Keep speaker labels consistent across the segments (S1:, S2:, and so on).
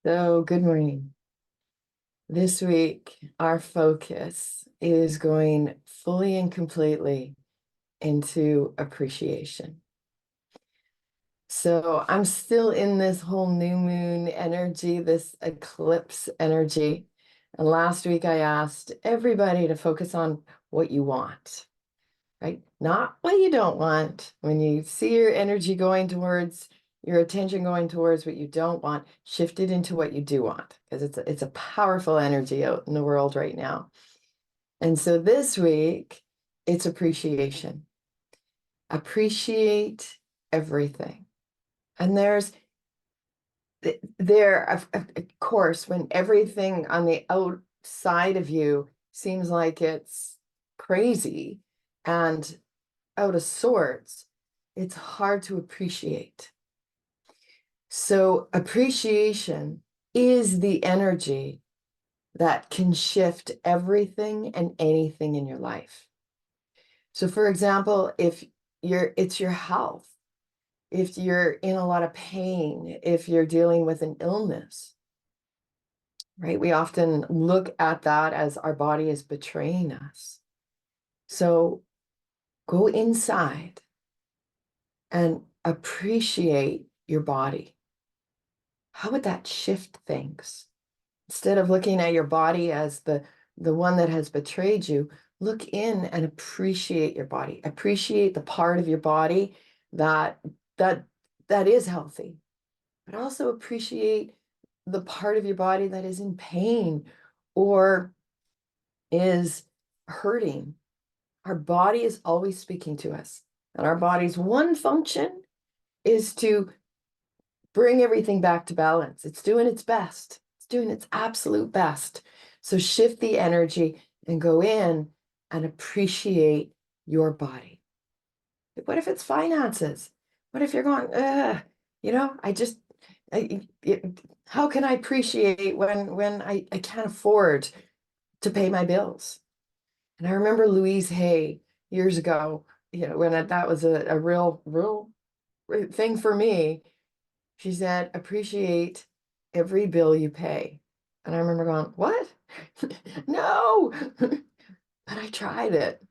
S1: So, good morning. This week, our focus is going fully and completely into appreciation. So, I'm still in this whole new moon energy, this eclipse energy. And last week, I asked everybody to focus on what you want, right? Not what you don't want. When you see your energy going towards your attention going towards what you don't want, shift it into what you do want, because it's a powerful energy out in the world right now. And so this week, it's appreciation. Appreciate everything. And of course, when everything on the outside of you seems like it's crazy and out of sorts, it's hard to appreciate. So appreciation is the energy that can shift everything and anything in your life. So for example, if it's your health, if you're in a lot of pain, if you're dealing with an illness, right? We often look at that as our body is betraying us. So go inside and appreciate your body. How would that shift things? Instead of looking at your body as the one that has betrayed you, look in and appreciate your body. Appreciate the part of your body that that that is healthy, but also appreciate the part of your body that is in pain or is hurting. Our body is always speaking to us, and our body's one function is to bring everything back to balance. It's doing its best. It's doing its absolute best. So shift the energy and go in and appreciate your body. What if it's finances? What if you're going, I just, how can I appreciate when I can't afford to pay my bills? And I remember Louise Hay years ago, when that was a real thing for me. She said, appreciate every bill you pay. And I remember going, what? No. But I tried it.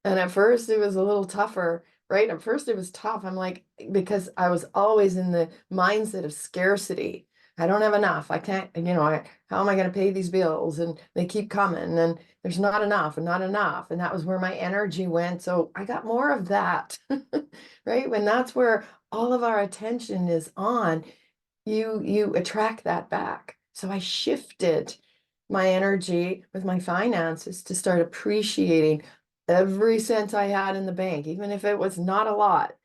S1: And at first it was a little tougher, right? At first it was tough. I'm like, because I was always in the mindset of scarcity. I don't have enough. I can't, how am I going to pay these bills? And they keep coming and there's not enough and not enough. And that was where my energy went. So I got more of that, right? When that's where all of our attention is on, you attract that back. So I shifted my energy with my finances to start appreciating every cent I had in the bank, even if it was not a lot,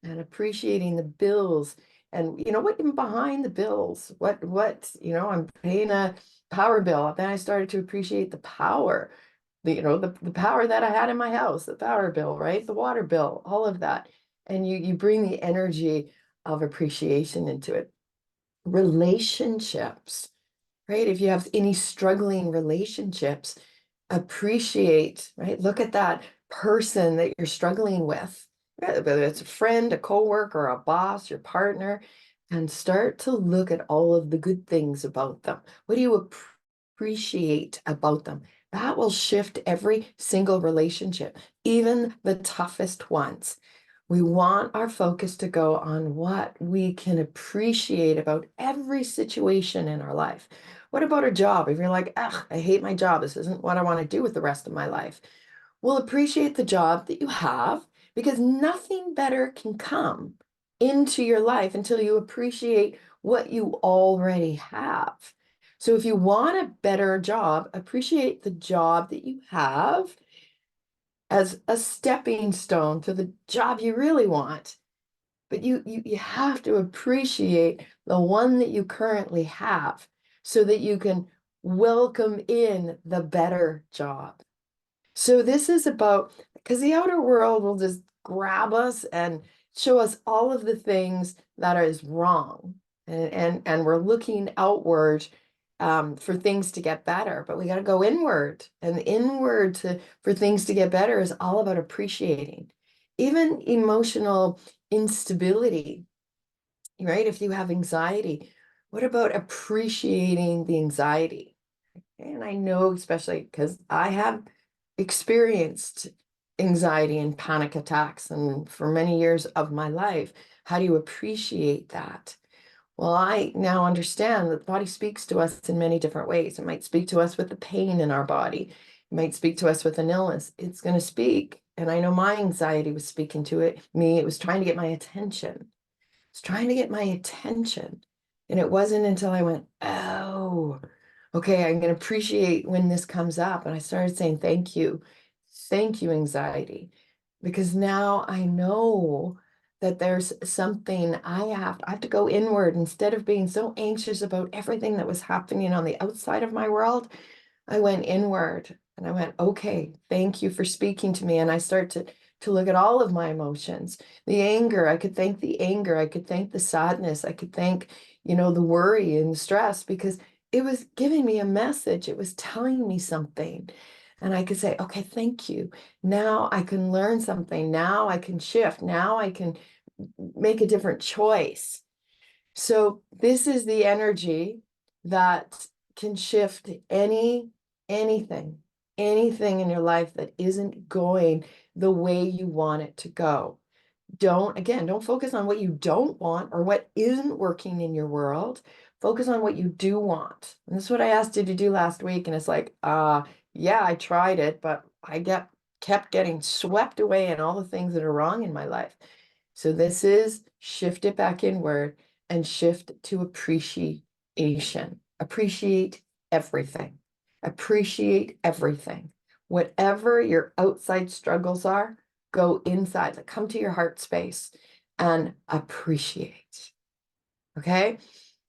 S1: and appreciating the bills and what even behind the bills, I'm paying a power bill. Then I started to appreciate the power, the power that I had in my house, the power bill, right? The water bill, all of that. And you bring the energy of appreciation into it. Relationships, right? If you have any struggling relationships, appreciate, right? Look at that person that you're struggling with, whether it's a friend, a coworker, a boss, your partner, and start to look at all of the good things about them. What do you appreciate about them? That will shift every single relationship, even the toughest ones. We want our focus to go on what we can appreciate about every situation in our life. What about a job? If you're like, ugh, I hate my job, this isn't what I want to do with the rest of my life. Well, appreciate the job that you have because nothing better can come into your life until you appreciate what you already have. So if you want a better job, appreciate the job that you have as a stepping stone to the job you really want. But you have to appreciate the one that you currently have so that you can welcome in the better job. So this is about, because the outer world will just grab us and show us all of the things that is wrong. And we're looking outward for things to get better, but we got to go inward. And inward for things to get better is all about appreciating. Even emotional instability, right? If you have anxiety, What about appreciating the anxiety? And I know, especially because I have experienced anxiety and panic attacks, and for many years of my life, how do you appreciate that? Well, I now understand that the body speaks to us in many different ways. It might speak to us with the pain in our body. It might speak to us with an illness. It's going to speak. And I know my anxiety was speaking to me. It was trying to get my attention. It's trying to get my attention. And it wasn't until I went, oh, okay, I'm going to appreciate when this comes up. And I started saying, thank you, anxiety. Because now I know that there's something I have to go inward instead of being so anxious about everything that was happening on the outside of my world. I went inward and I went, okay, thank you for speaking to me. And I start to look at all of my emotions. The anger, I could thank the anger, I could thank the sadness, I could thank, the worry and stress because it was giving me a message. It was telling me something. And I could say, okay, thank you. Now I can learn something. Now I can shift. Now I can make a different choice. So this is the energy that can shift anything, anything in your life that isn't going the way you want it to go. Don't focus on what you don't want or what isn't working in your world. Focus on what you do want. And this is what I asked you to do last week. And it's like, yeah, I tried it, but kept getting swept away in all the things that are wrong in my life. So this is shift it back inward and shift to appreciation. Appreciate everything. Appreciate everything. Whatever your outside struggles are, go inside, like come to your heart space and appreciate. Okay?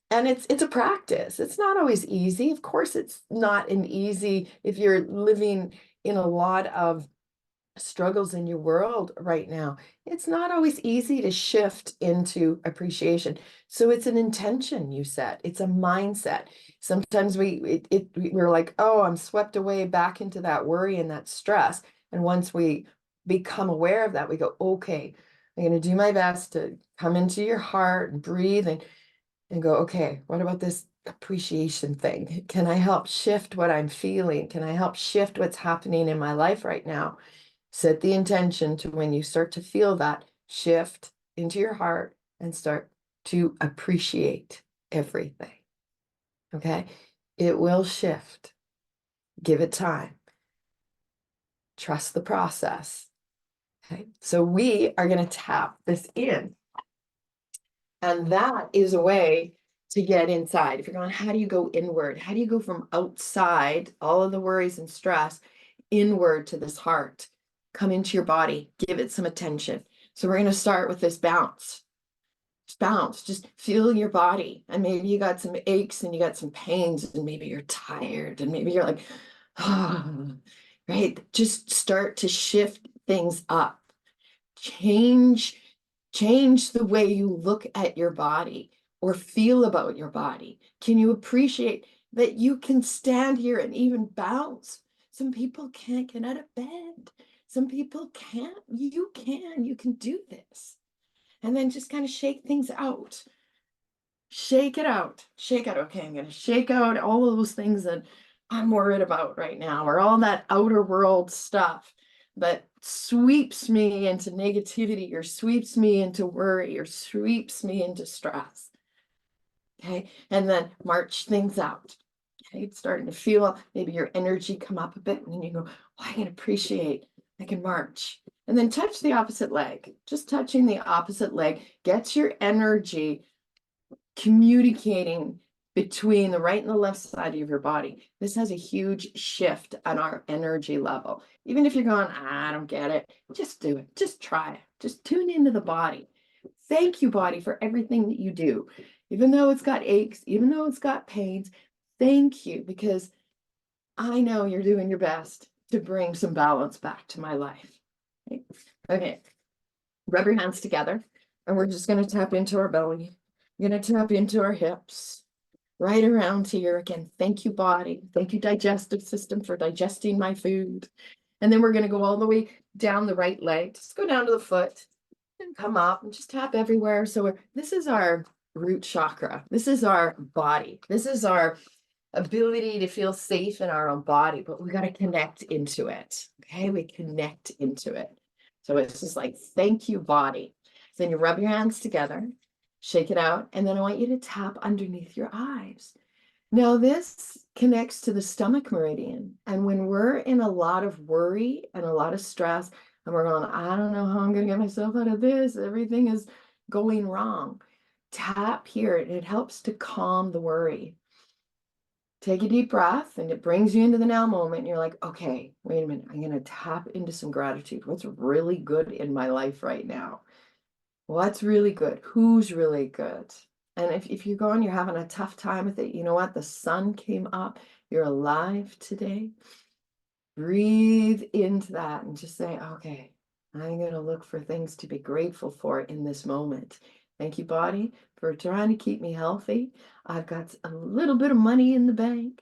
S1: And it's a practice. It's not always easy. Of course, it's not an easy if you're living in a lot of struggles in your world right now. It's not always easy to shift into appreciation. So it's an intention you set. It's a mindset. Sometimes we're like, oh, I'm swept away back into that worry and that stress. And once we become aware of that, we go, okay, I'm going to do my best to come into your heart and breathe and go, okay, what about this appreciation thing? Can I help shift what I'm feeling? Can I help shift what's happening in my life right now? Set the intention to when you start to feel that shift into your heart and start to appreciate everything. Okay? It will shift. Give it time. Trust the process. Okay? So we are going to tap this in. And that is a way to get inside. If you're going, how do you go inward? How do you go from outside, all of the worries and stress, inward to this heart? Come into your body, give it some attention. So we're going to start with this bounce. Just bounce, just feel your body. And maybe you got some aches and you got some pains, and maybe you're tired, and maybe you're like, oh, right? Just start to shift things up. Change the way you look at your body or feel about your body. Can you appreciate that you can stand here and even bounce? Some people can't get out of bed. Some people can't. You can do this. And then just kind of shake things out. Shake it out. Shake out. Okay, I'm going to shake out all of those things that I'm worried about right now, or all that outer world stuff that sweeps me into negativity, or sweeps me into worry, or sweeps me into stress. Okay, and then march things out. Okay, it's starting to feel maybe your energy come up a bit, and then you go, oh, I can appreciate, I can march. And then touch the opposite leg. Just touching the opposite leg gets your energy communicating between the right and the left side of your body. This has a huge shift on our energy level. Even if you're going, I don't get it, just do it. Just try it. Just tune into the body. Thank you, body, for everything that you do. Even though it's got aches, even though it's got pains, thank you, because I know you're doing your best to bring some balance back to my life. Okay. Rub your hands together, and we're just going to tap into our belly. We're going to tap into our hips, right around here again. Thank you, body. Thank you, digestive system, for digesting my food. And then we're going to go all the way down the right leg. Just go down to the foot and come up and just tap everywhere. So this is our root chakra. This is our body. This is our ability to feel safe in our own body, but we got to connect into it. Okay, we connect into it. So it's just like, thank you, body. Then you rub your hands together, shake it out, and then I want you to tap underneath your eyes. Now, this connects to the stomach meridian. And when we're in a lot of worry and a lot of stress, and we're going, I don't know how I'm going to get myself out of this, everything is going wrong. Tap here, and it helps to calm the worry. Take a deep breath, and it brings you into the now moment. And you're like, okay, wait a minute. I'm going to tap into some gratitude. What's really good in my life right now? What's really good? Who's really good? And if you're going, you're having a tough time with it, you know what? The sun came up. You're alive today. Breathe into that and just say, okay, I'm going to look for things to be grateful for in this moment. Thank you, body, for trying to keep me healthy. I've got a little bit of money in the bank.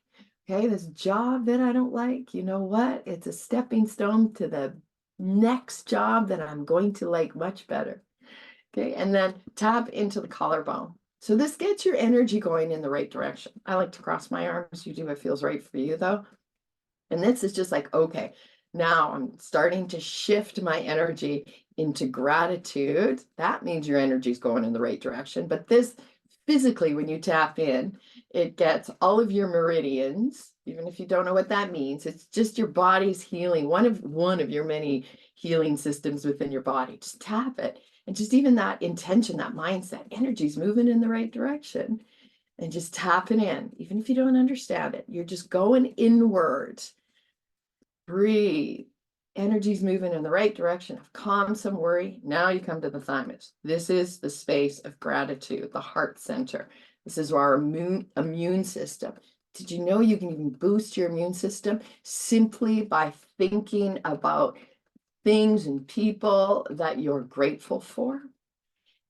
S1: Okay, this job that I don't like, you know what? It's a stepping stone to the next job that I'm going to like much better. Okay, and then tap into the collarbone. So this gets your energy going in the right direction. I like to cross my arms. You do what feels right for you, though. And this is just like, okay, now I'm starting to shift my energy into gratitude. That means your energy is going in the right direction. But this physically, when you tap in, it gets all of your meridians, even if you don't know what that means. It's just your body's healing, one of your many healing systems within your body. Just tap it. And just even that intention, that mindset, energy's moving in the right direction. And just tapping in, even if you don't understand it, you're just going inward. Breathe. Energy's moving in the right direction. I've calmed some worry. Now you come to the thymus. This is the space of gratitude, the heart center. This is our immune system. Did you know you can even boost your immune system simply by thinking about things and people that you're grateful for?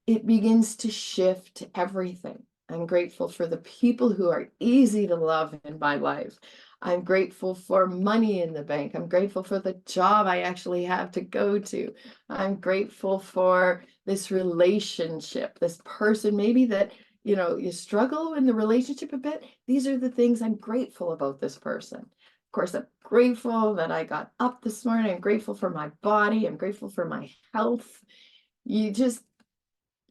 S1: It begins to shift everything. I'm grateful for the people who are easy to love in my life. I'm grateful for money in the bank. I'm grateful for the job I actually have to go to. I'm grateful for this relationship, this person maybe that, you struggle in the relationship a bit. These are the things I'm grateful about this person. Of course, I'm grateful that I got up this morning. I'm grateful for my body. I'm grateful for my health. You just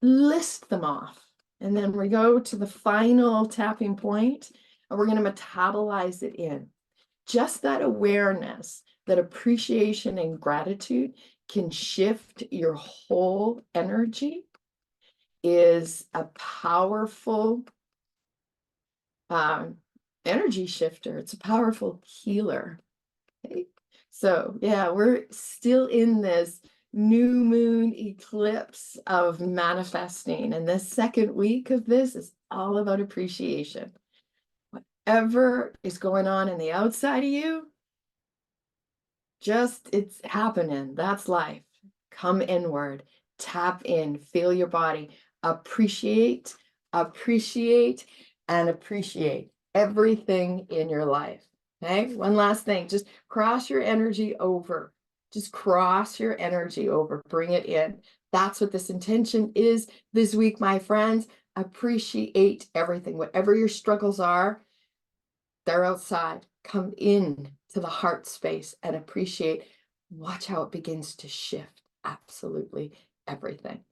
S1: list them off. And then we go to the final tapping point, and we're going to metabolize it in. Just that awareness, that appreciation and gratitude can shift your whole energy is a powerful energy shifter. It's a powerful healer. Okay? So yeah, we're still in this new moon eclipse of manifesting. And this second week of this is all about appreciation. Whatever is going on in the outside of you, it's happening. That's life. Come inward, tap in, feel your body, appreciate, appreciate, and appreciate everything in your life. Okay, one last thing, just cross your energy over. Just cross your energy over, bring it in. That's what this intention is this week, my friends. Appreciate everything. Whatever your struggles are, they're outside. Come in to the heart space and appreciate. Watch how it begins to shift absolutely everything.